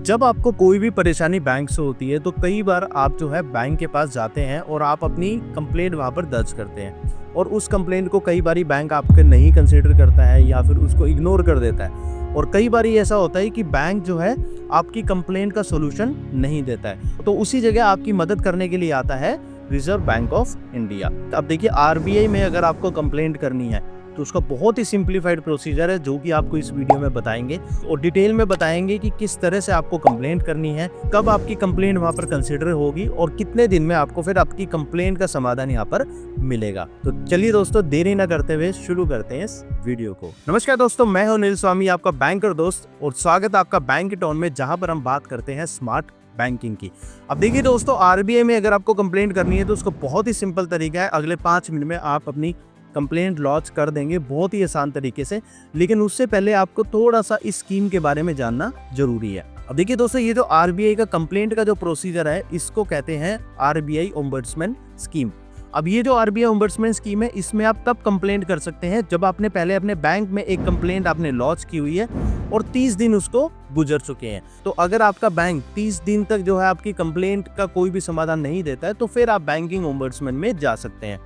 जब आपको कोई भी परेशानी बैंक से होती है तो कई बार आप जो है बैंक के पास जाते हैं और आप अपनी कंप्लेंट वहाँ पर दर्ज करते हैं और उस कंप्लेंट को कई बारी बैंक आपके नहीं कंसीडर करता है या फिर उसको इग्नोर कर देता है। और कई बारी ऐसा होता है कि बैंक जो है आपकी कंप्लेंट का सोल्यूशन नहीं देता है, तो उसी जगह आपकी मदद करने के लिए आता है रिजर्व बैंक ऑफ इंडिया। अब देखिए, आरबीआई में अगर आपको कंप्लेंट करनी है तो उसका बहुत ही सिंप्लीफाइड प्रोसीजर है जो कि आपको इस वीडियो में बताएंगे और डिटेल में बताएंगे कि किस तरह से आपको कंप्लेंट करनी है, कब आपकी कंप्लेंट वहां पर कंसिडर होगी और कितने दिन में आपको फिर आपकी कंप्लेंट का समाधान यहाँ पर मिलेगा। तो चलिए दोस्तों, देरी न करते हुए शुरू करते हैं इस वीडियो को। नमस्कार दोस्तों, मैं हूं नील स्वामी, आपका बैंकर दोस्त, और स्वागत है आपका बैंक टॉन में, जहां पर हम बात करते हैं स्मार्ट बैंकिंग की। अब देखिए दोस्तों, आरबीआई में अगर आपको कंप्लेंट करनी है तो उसका बहुत ही सिंपल तरीका है। अगले 5 मिनट में आप अपनी कंप्लेंट लॉन्च कर देंगे, बहुत ही आसान तरीके से। लेकिन उससे पहले आपको थोड़ा सा इस स्कीम के बारे में जानना जरूरी है। अब देखिए दोस्तों, ये जो आरबीआई का कंप्लेंट का जो प्रोसीजर है, इसको कहते हैं आरबीआई ओम्बड्समैन स्कीम। अब ये जो आरबीआई ओम्बड्समैन स्कीम है, इसमें आप तब कंप्लेंट कर सकते हैं जब आपने पहले अपने बैंक में एक कंप्लेंट आपने लॉन्च की हुई है और 30 दिन उसको गुजर चुके हैं। तो अगर आपका बैंक 30 दिन तक जो है आपकी कंप्लेंट का कोई भी समाधान नहीं देता है तो फिर आप बैंकिंग ओम्बड्समैन में जा सकते हैं।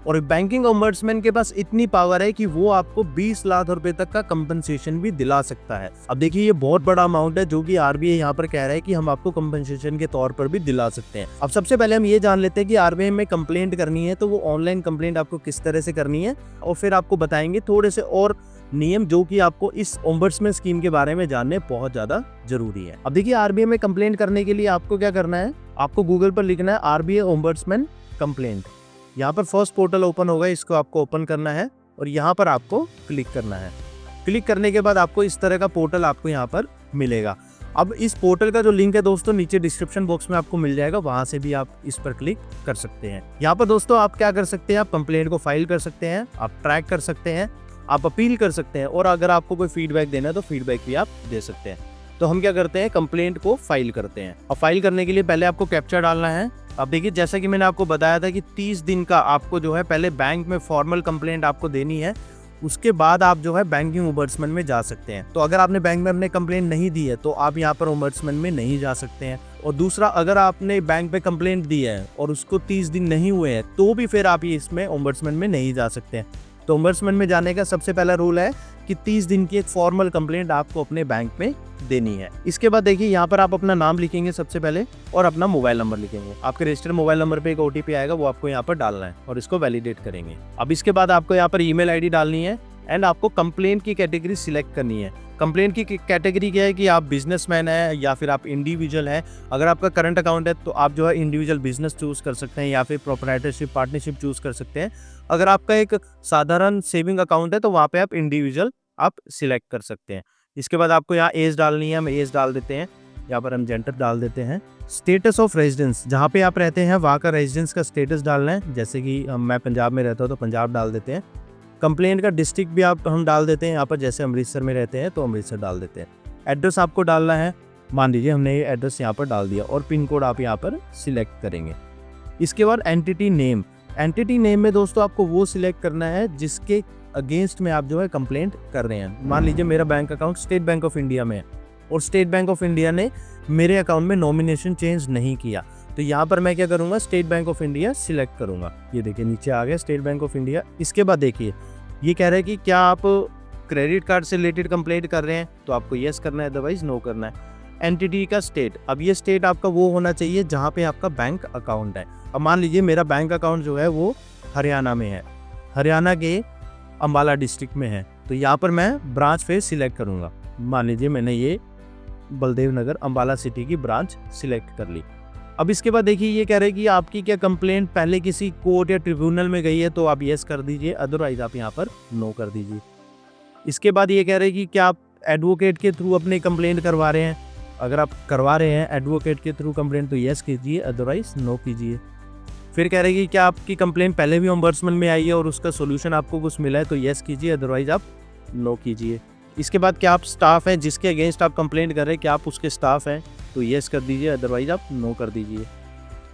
और बैंकिंग ओम्बड्समैन के पास इतनी पावर है कि वो आपको 20 लाख रुपए तक का कंपनसेशन भी दिला सकता है। अब देखिए, ये बहुत बड़ा अमाउंट है जो कि आरबीआई यहाँ पर कह रहा है कि हम आपको कंपनसेशन के तौर पर भी दिला सकते हैं। अब सबसे पहले हम ये जान लेते हैं कि आरबीआई में कंप्लेंट करनी है तो वो ऑनलाइन कंप्लेंट आपको किस तरह से करनी है, और फिर आपको बताएंगे थोड़े से और नियम जो कि आपको इस ओम्बड्समैन स्कीम के बारे में जानने बहुत ज्यादा जरूरी है। अब देखिए, आरबीआई में कंप्लेंट करने के लिए आपको क्या करना है, आपको गूगल पर लिखना है आरबीआई ओम्बड्समैन कंप्लेंट। यहाँ पर फर्स्ट पोर्टल ओपन होगा, इसको आपको ओपन करना है और यहाँ पर आपको क्लिक करना है। क्लिक करने के बाद आपको इस तरह का पोर्टल आपको यहाँ पर मिलेगा। अब इस पोर्टल का जो लिंक है दोस्तों, नीचे डिस्क्रिप्शन बॉक्स में आपको मिल जाएगा, वहां से भी आप इस पर क्लिक कर सकते हैं। यहाँ पर दोस्तों आप क्या कर सकते हैं, आप कंप्लेंट को फाइल कर सकते हैं, आप ट्रैक कर सकते हैं, आप अपील कर सकते हैं, और अगर आपको कोई फीडबैक देना है तो फीडबैक भी आप दे सकते हैं। तो हम क्या करते हैं, कंप्लेंट को फाइल करते हैं। अब फाइल करने के लिए पहले आपको कैप्चा डालना है। अब देखिए, जैसा कि मैंने आपको बताया था कि 30 दिन का आपको जो है पहले बैंक में फॉर्मल कंप्लेंट आपको देनी है, उसके बाद आप जो है बैंकिंग ओम्बड्समैन में जा सकते हैं। तो अगर आपने बैंक में अपने कंप्लेंट नहीं दी है तो आप यहाँ पर ओम्बड्समैन में नहीं जा सकते हैं। और दूसरा, अगर आपने बैंक पे कंप्लेंट दी है और उसको 30 दिन नहीं हुए हैं तो भी फिर आप इसमें ओम्बड्समैन में नहीं जा सकते हैं। तो ओम्बड्समैन में जाने का सबसे पहला रूल है कि 30 दिन की एक फॉर्मल कंप्लेंट आपको अपने बैंक में देनी है। इसके बाद देखिए, यहाँ पर आप अपना नाम लिखेंगे सबसे पहले और अपना मोबाइल नंबर लिखेंगे। आपके रजिस्टर्ड मोबाइल नंबर पे एक ओटीपी आएगा, वो आपको यहाँ पर डालना है और इसको वैलिडेट करेंगे। अब इसके बाद आपको यहाँ पर ईमेल आईडी डालनी है एंड आपको कंप्लेंट की कैटेगरी सिलेक्ट करनी है। कंप्लेंट की कैटेगरी क्या है कि आप बिजनेसमैन है या फिर आप इंडिविजुअल है। अगर आपका करंट अकाउंट है तो आप जो है इंडिविजुअल बिजनेस चूज कर सकते हैं या फिर प्रोप्राइटरशिप पार्टनरशिप चूज कर सकते हैं। अगर आपका एक साधारण सेविंग अकाउंट है तो वहाँ पे आप इंडिविजुअल आप सिलेक्ट कर सकते हैं। इसके बाद आपको यहाँ एज डालनी है, हम एज डाल देते हैं, यहाँ पर हम जेंडर डाल देते हैं। स्टेटस ऑफ रेजिडेंस, जहाँ पे आप रहते हैं वहाँ का रेजिडेंस का स्टेटस डालना है। जैसे कि मैं पंजाब में रहता हूँ तो पंजाब डाल देते हैं। कंप्लेंट का डिस्ट्रिक्ट भी हम डाल देते हैं यहाँ पर, जैसे अमृतसर में रहते हैं तो अमृतसर डाल देते हैं। एड्रेस आपको डालना है, मान लीजिए हमने ये एड्रेस यहाँ पर डाल दिया, और पिन कोड आप यहाँ पर सिलेक्ट करेंगे। इसके बाद एंटिटी नेम, एंटिटी नेम में दोस्तों आपको वो सिलेक्ट करना है जिसके अगेंस्ट में आप जो है कंप्लेंट कर रहे हैं। मान लीजिए मेरा bank account state bank of India में है और स्टेट बैंक ऑफ इंडिया ने मेरे अकाउंट में नॉमिनेशन चेंज नहीं किया, तो यहाँ पर मैं क्या करूँगा, state bank of India select करूँगा। ये देखिए नीचे आ गया स्टेट बैंक ऑफ इंडिया। इसके बाद देखिए, ये कह रहा है कि क्या आप क्रेडिट कार्ड से रिलेटेड कंप्लेंट कर रहे हैं, तो आपको येस करना है, अदरवाइज नो करना है। एंटिटी का स्टेट, अब ये स्टेट आपका वो होना चाहिए जहाँ पे आपका बैंक अकाउंट है। अब मान लीजिए मेरा बैंक अकाउंट जो है वो हरियाणा में है, हरियाणा के अम्बाला डिस्ट्रिक्ट में है, तो यहाँ पर मैं ब्रांच फिर सिलेक्ट करूँगा। मान लीजिए मैंने ये बलदेव नगर अम्बाला सिटी की ब्रांच सिलेक्ट कर ली। अब इसके बाद देखिए, ये कह रहे हैं कि आपकी क्या कंप्लेंट पहले किसी कोर्ट या ट्रिब्यूनल में गई है, तो आप येस कर दीजिए, अदरवाइज आप यहाँ पर नो कर दीजिए। इसके बाद ये कह रहे हैं कि क्या आप एडवोकेट के थ्रू अपनी कंप्लेंट करवा रहे हैं। अगर आप करवा रहे हैं एडवोकेट के थ्रू कंप्लेंट तो येस कीजिए, अदरवाइज नो कीजिए। फिर कह रहे हैं कि क्या आपकी कंप्लेंट पहले भी ओम्बड्समैन में आई है और उसका सोल्यूशन आपको कुछ मिला है, तो येस कीजिए, अदरवाइज आप नो कीजिए। इसके बाद क्या आप स्टाफ हैं जिसके अगेंस्ट आप कंप्लेंट कर रहे हैं, क्या आप उसके स्टाफ हैं, तो येस कर दीजिए, अदरवाइज आप नो कर दीजिए।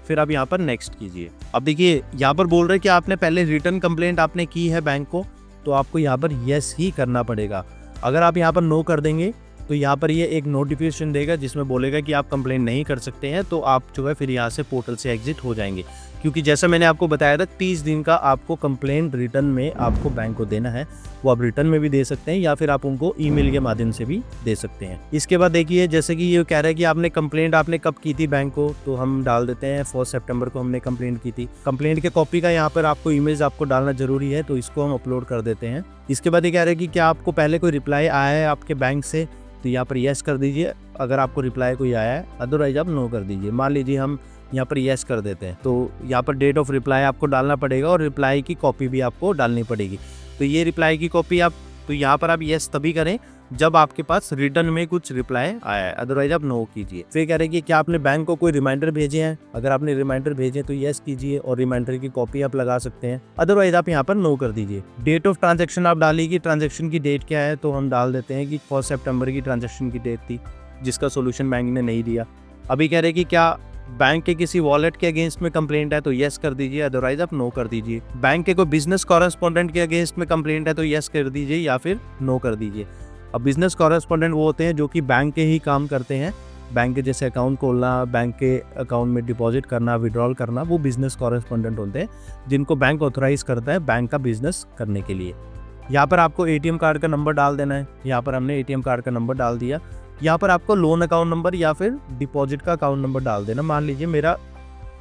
फिर आप यहाँ पर नेक्स्ट कीजिए। अब देखिए, यहाँ पर बोल रहे हैं कि आपने पहले रिटर्न कंप्लेंट आपने की है बैंक को, तो आपको यहाँ पर येस ही करना पड़ेगा। अगर आप यहाँ पर नो कर देंगे तो यहाँ पर ये एक नोटिफिकेशन देगा जिसमें बोलेगा कि आप कंप्लेंट नहीं कर सकते हैं, तो आप जो है फिर यहाँ से पोर्टल से एग्जिट हो जाएंगे। क्योंकि जैसा मैंने आपको बताया था 30 दिन का आपको कंप्लेंट रिटर्न में आपको बैंक को देना है। वो आप रिटर्न में भी दे सकते हैं या फिर आप उनको ईमेल के माध्यम से भी दे सकते हैं। इसके बाद देखिए, जैसे कि ये कह रहा है कि आपने कंप्लेंट आपने कब की थी बैंक को, तो हम डाल देते हैं 4 सितंबर को हमने कंप्लेंट की थी। कंप्लेंट के कॉपी का यहाँ पर आपको इमेज आपको डालना जरूरी है, तो इसको हम अपलोड कर देते हैं। इसके बाद ये कह रहे हैं कि क्या आपको पहले कोई रिप्लाई आया है आपके बैंक से, तो यहाँ पर येस कर दीजिए अगर आपको रिप्लाई कोई आया है, अदरवाइज आप नो कर दीजिए। मान लीजिए हम यहाँ पर येस कर देते हैं, तो यहाँ पर डेट ऑफ रिप्लाई आपको डालना पड़ेगा और रिप्लाई की कॉपी भी आपको डालनी पड़ेगी। तो ये रिप्लाई की कॉपी आप, तो यहाँ पर आप येस तभी करें जब आपके पास रिटर्न में कुछ रिप्लाई आया है, अदरवाइज आप नो कीजिए। फिर कह रहे हैं कि क्या आपने बैंक को कोई रिमाइंडर भेजे हैं, अगर आपने रिमाइंडर भेजे तो येस कीजिए और रिमाइंडर की कॉपी आप लगा सकते हैं, अदरवाइज आप यहाँ पर नो कर दीजिए। डेट ऑफ ट्रांजैक्शन आप डालिए, ट्रांजैक्शन की डेट क्या है, तो हम डाल देते हैं कि 4 सितंबर की ट्रांजैक्शन की डेट थी, जिसका सोल्यूशन बैंक ने नहीं दिया। अभी कह रहे हैं कि क्या बैंक के किसी वॉलेट के अगेंस्ट में कंप्लेंट है, तो येस कर दीजिए, अदरवाइज आप नो कर दीजिए। बैंक के कोई बिजनेस कॉरेस्पॉन्डेंट के अगेंस्ट में कंप्लेंट है, तो येस कर दीजिए या फिर नो कर दीजिए। अब बिजनेस कॉरेस्पॉन्डेंट वो होते हैं जो कि बैंक के ही काम करते हैं, बैंक के जैसे अकाउंट खोलना, बैंक के अकाउंट में डिपॉजिट करना, विड्रॉल करना, वो बिजनेस कॉरेस्पॉन्डेंट होते हैं जिनको बैंक ऑथराइज करता है बैंक का बिजनेस करने के लिए। यहाँ पर आपको एटीएम कार्ड का नंबर डाल देना है। यहाँ पर हमने एटीएम कार्ड का नंबर डाल दिया। यहाँ पर आपको लोन अकाउंट नंबर या फिर डिपॉजिट का अकाउंट नंबर डाल देना। मान लीजिए मेरा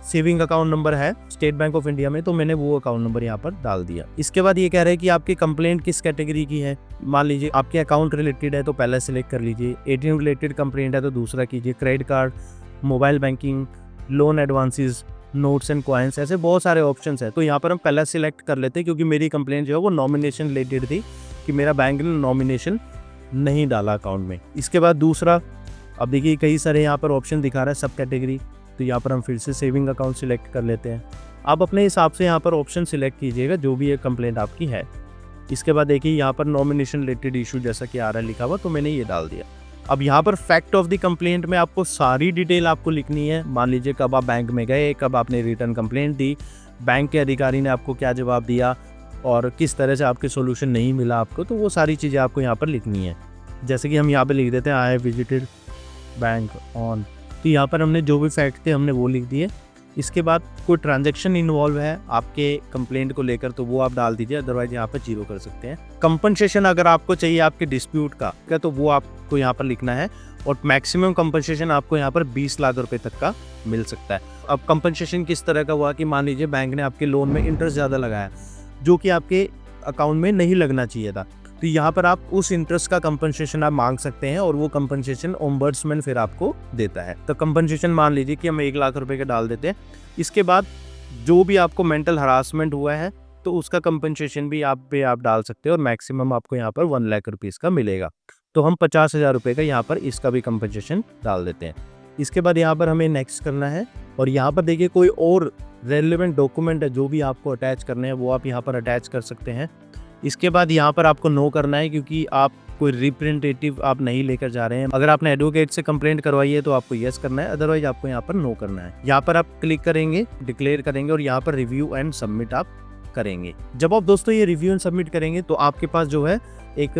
सेविंग अकाउंट नंबर है स्टेट बैंक ऑफ इंडिया में, तो मैंने वो अकाउंट नंबर यहाँ पर डाल दिया। इसके बाद ये कह रहे हैं कि आपकी कंप्लेंट किस कैटेगरी की है। मान लीजिए आपके अकाउंट रिलेटेड है तो पहला सिलेक्ट कर लीजिए, एटीएम रिलेटेड कंप्लेंट है तो दूसरा कीजिए, credit card, mobile banking, loan advances, notes and coins, ऐसे बहुत सारे ऑप्शंस हैं। तो यहाँ पर हम पहला सिलेक्ट कर लेते हैं क्योंकि मेरी कंप्लेंट जो है वो नॉमिनेशन रिलेटेड थी कि मेरा बैंक ने नॉमिनेशन नहीं डाला अकाउंट में। इसके बाद दूसरा, अब देखिए कई सारे यहाँ पर ऑप्शन दिखा रहा है सब कैटेगरी, तो यहाँ पर हम फिर से सेविंग अकाउंट सिलेक्ट कर लेते हैं। आप अपने हिसाब से यहाँ पर ऑप्शन सिलेक्ट कीजिएगा जो भी ये कंप्लेंट आपकी है। इसके बाद देखिए यहाँ पर नॉमिनेशन रिलेटेड इशू जैसा कि आ रहा है लिखा हुआ, तो मैंने ये डाल दिया। अब यहाँ पर फैक्ट ऑफ द कंप्लेंट में आपको सारी डिटेल आपको लिखनी है। मान लीजिए कब आप बैंक में गए, कब आपने रिटर्न कंप्लेंट दी, बैंक के अधिकारी ने आपको क्या जवाब दिया और किस तरह से आपके सोल्यूशन नहीं मिला आपको, तो वो सारी चीज़ें आपको यहाँ पर लिखनी है। जैसे कि हम यहाँ पर लिख देते हैं I have visited bank on, तो यहाँ पर हमने जो भी फैक्ट थे हमने वो लिख दिए। इसके बाद कोई ट्रांजैक्शन इन्वॉल्व है आपके कंप्लेंट को लेकर तो वो आप डाल दीजिए, अदरवाइज यहाँ पर 0 कर सकते हैं। कंपनसेशन अगर आपको चाहिए आपके डिस्प्यूट का तो वो आपको यहाँ पर लिखना है और मैक्सिमम कंपनसेशन आपको यहाँ पर 20 लाख रुपए तक का मिल सकता है। अब कंपनसेशन किस तरह का हुआ कि मान लीजिए बैंक ने आपके लोन में इंटरेस्ट ज़्यादा लगाया जो कि आपके अकाउंट में नहीं लगना चाहिए था, तो यहाँ पर आप उस इंटरेस्ट का कंपनसेशन आप मांग सकते हैं और वो कंपनसेशन ओम्बड्समैन फिर आपको देता है। तो कंपनसेशन मान लीजिए कि हम 1 लाख रुपए का डाल देते हैं। इसके बाद जो भी आपको मेंटल हरासमेंट हुआ है तो उसका कंपनसेशन भी आप डाल सकते हैं और मैक्सिमम आपको यहाँ पर 1 लाख रुपीज़ का मिलेगा। तो हम 50,000 रुपये का यहाँ पर इसका भी कंपनसेशन डाल देते हैं। इसके बाद यहाँ पर हमें नेक्स्ट करना है और यहाँ पर देखिए कोई और रेलेवेंट डॉक्यूमेंट है जो भी आपको अटैच करने हैं वो आप यहाँ पर अटैच कर सकते हैं। इसके बाद यहाँ पर आपको नो करना है क्योंकि आप कोई रिप्रेजेंटेटिव आप नहीं लेकर जा रहे हैं। अगर आपने एडवोकेट से कंप्लेंट करवाई है तो आपको यस करना है, अदरवाइज आपको यहाँ पर नो करना है। यहाँ पर आप क्लिक करेंगे, डिक्लेयर करेंगे और यहाँ पर रिव्यू एंड सबमिट आप करेंगे। जब आप दोस्तों ये रिव्यू एंड सबमिट करेंगे तो आपके पास जो है एक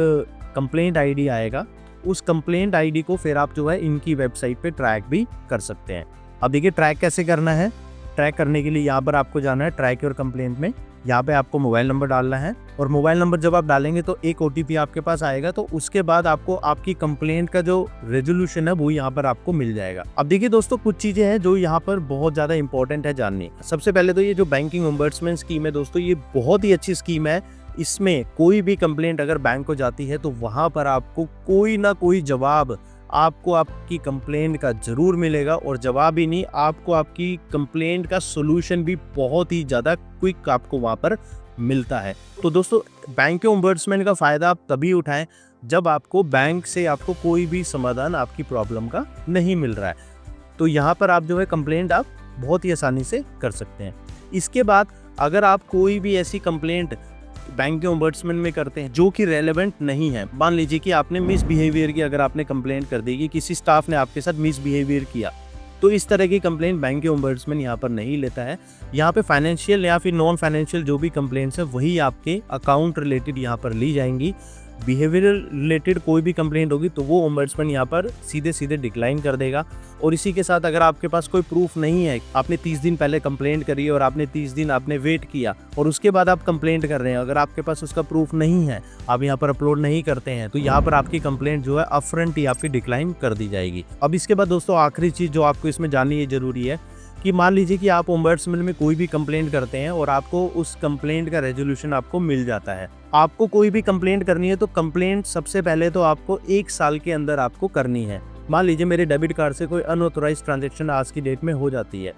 कंप्लेंट आईडी आएगा। उस कंप्लेंट आईडी को फिर आप जो है इनकी वेबसाइट पे ट्रैक भी कर सकते हैं। अब देखिए ट्रैक कैसे करना है। ट्रैक करने के लिए यहाँ पर आपको जाना है ट्रैक योर कंप्लेंट में। यहाँ पे आपको मोबाइल नंबर डालना है और मोबाइल नंबर जब आप डालेंगे तो एक OTP आपके पास आएगा, तो उसके बाद आपको आपकी कंप्लेंट का जो रेजोल्यूशन है वो यहाँ पर आपको मिल जाएगा। अब देखिए दोस्तों कुछ चीजें हैं जो यहाँ पर बहुत ज्यादा इंपॉर्टेंट है जाननी। सबसे पहले तो ये जो बैंकिंग ओम्बड्समैन स्कीम है दोस्तों, ये बहुत ही अच्छी स्कीम है। इसमें कोई भी कंप्लेंट अगर बैंक को जाती है तो वहां पर आपको कोई ना कोई जवाब आपको आपकी कंप्लेंट का जरूर मिलेगा, और जवाब ही नहीं, आपको आपकी कंप्लेंट का सॉल्यूशन भी बहुत ही ज़्यादा क्विक आपको वहाँ पर मिलता है। तो दोस्तों बैंक के ओम्बड्समैन का फ़ायदा आप तभी उठाएं जब आपको बैंक से आपको कोई भी समाधान आपकी प्रॉब्लम का नहीं मिल रहा है। तो यहाँ पर आप जो है कंप्लेंट आप बहुत ही आसानी से कर सकते हैं। इसके बाद अगर आप कोई भी ऐसी कंप्लेंट बैंक के ओम्बड्समैन में करते हैं जो कि रेलेवेंट नहीं है, मान लीजिए कि आपने मिसबिहेवियर की अगर आपने कंप्लेंट कर दी कि किसी स्टाफ ने आपके साथ मिसबिहेवियर किया, तो इस तरह की कंप्लेंट बैंक के ओम्बड्समैन यहाँ पर नहीं लेता है। यहाँ पे फाइनेंशियल या फिर नॉन फाइनेंशियल जो भी कंप्लेंट्स है वही आपके अकाउंट रिलेटेड यहाँ पर ली जाएंगी। बिहेवियरल रिलेटेड कोई भी कंप्लेंट होगी तो वो ओम्बड्समैन यहाँ पर सीधे सीधे डिक्लाइन कर देगा। और इसी के साथ अगर आपके पास कोई प्रूफ नहीं है, आपने 30 दिन पहले कंप्लेंट करी और आपने 30 दिन आपने वेट किया और उसके बाद आप कंप्लेंट कर रहे हैं, अगर आपके पास उसका प्रूफ नहीं है, आप यहाँ पर अपलोड नहीं करते हैं, तो यहाँ पर आपकी कंप्लेंट जो है अपफ्रंट ही आपकी डिक्लाइन कर दी जाएगी। अब इसके बाद दोस्तों आखिरी चीज़ जो आपको इसमें जाननी है जरूरी है कि मान लीजिए कि आप ओम्बड्समैन में कोई भी कंप्लेंट करते हैं और आपको उस कंप्लेंट का रेजोल्यूशन आपको मिल जाता है। आपको कोई भी कंप्लेंट करनी है तो कंप्लेंट सबसे पहले तो आपको 1 साल के अंदर आपको करनी है। मान लीजिए मेरे डेबिट कार्ड से कोई अनऑथोराइज्ड ट्रांजैक्शन आज की डेट में हो जाती है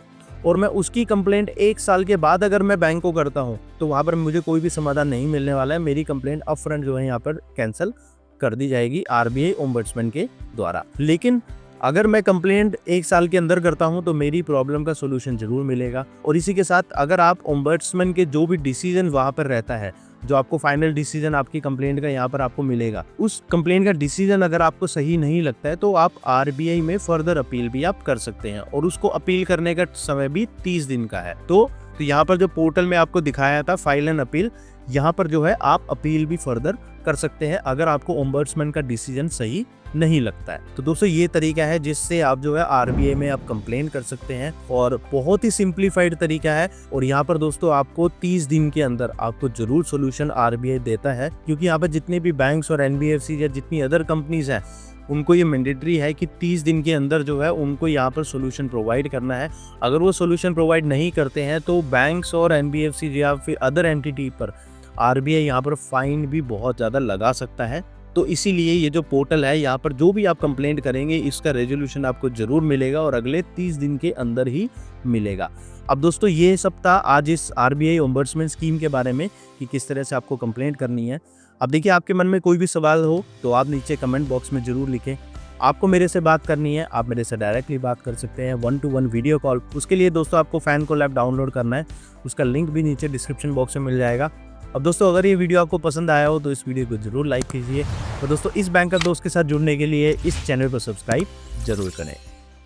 और मैं उसकी कंप्लेंट 1 साल के बाद अगर मैं बैंक को करता हूँ तो वहाँ पर मुझे कोई भी समाधान नहीं मिलने वाला है। मेरी कंप्लेंट अपफ्रंट जो है यहाँ पर कैंसिल कर दी जाएगी आरबीआई ओम्बड्समैन के द्वारा। लेकिन अगर मैं कंप्लेंट 1 साल के अंदर करता हूं तो मेरी प्रॉब्लम का सोल्यूशन जरूर मिलेगा। और इसी के साथ अगर आप ओम्बड्समैन के जो भी डिसीजन वहां पर रहता है, जो आपको फाइनल डिसीजन आपकी कंप्लेंट का यहाँ पर आपको मिलेगा, उस कंप्लेंट का डिसीजन अगर आपको सही नहीं लगता है तो आप आरबीआई में फर्दर अपील भी आप कर सकते हैं और उसको अपील करने का समय भी 30 दिन का है। तो यहाँ पर जो पोर्टल में आपको दिखाया था फाइल एंड अपील, यहाँ पर जो है आप अपील भी फर्दर कर सकते हैं अगर आपको ओम्बड्समैन का डिसीजन सही नहीं लगता है। तो दोस्तों ये तरीका है जिससे आप जो है आरबीआई में आप कंप्लेन कर सकते हैं और बहुत ही सिंप्लीफाइड तरीका है। और यहाँ पर दोस्तों आपको 30 दिन के अंदर आपको जरूर सोल्यूशन आरबीआई देता है, क्योंकि यहाँ पर जितने भी बैंक्स और एनबीएफसी या जितनी अदर कंपनीज हैं उनको ये मैंडेटरी है कि 30 दिन के अंदर जो है उनको यहाँ पर सोल्यूशन प्रोवाइड करना है। अगर वो सोल्यूशन प्रोवाइड नहीं करते हैं तो बैंक्स और एनबीएफसी या फिर अदर एंटिटी पर आरबीआई यहाँ पर फाइन भी बहुत ज़्यादा लगा सकता है। तो इसीलिए ये जो पोर्टल है यहाँ पर जो भी आप कंप्लेंट करेंगे इसका रेजोल्यूशन आपको जरूर मिलेगा और अगले 30 दिन के अंदर ही मिलेगा। अब दोस्तों ये सब था आज इस आरबीआई ओम्बड्समैन स्कीम के बारे में कि किस तरह से आपको कंप्लेंट करनी है। अब देखिए आपके मन में कोई भी सवाल हो तो आप नीचे कमेंट बॉक्स में जरूर लिखें। आपको मेरे से बात करनी है, आप मेरे से डायरेक्टली बात कर सकते हैं 1-to-1 वीडियो कॉल। उसके लिए दोस्तों आपको फैनकॉल ऐप डाउनलोड करना है, उसका लिंक भी नीचे डिस्क्रिप्शन बॉक्स में मिल जाएगा। अब दोस्तों अगर ये वीडियो आपको पसंद आया हो तो इस वीडियो को जरूर लाइक कीजिए और दोस्तों इस बैंकर दोस्त के साथ जुड़ने के लिए इस चैनल को सब्सक्राइब जरूर करें।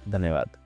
धन्यवाद।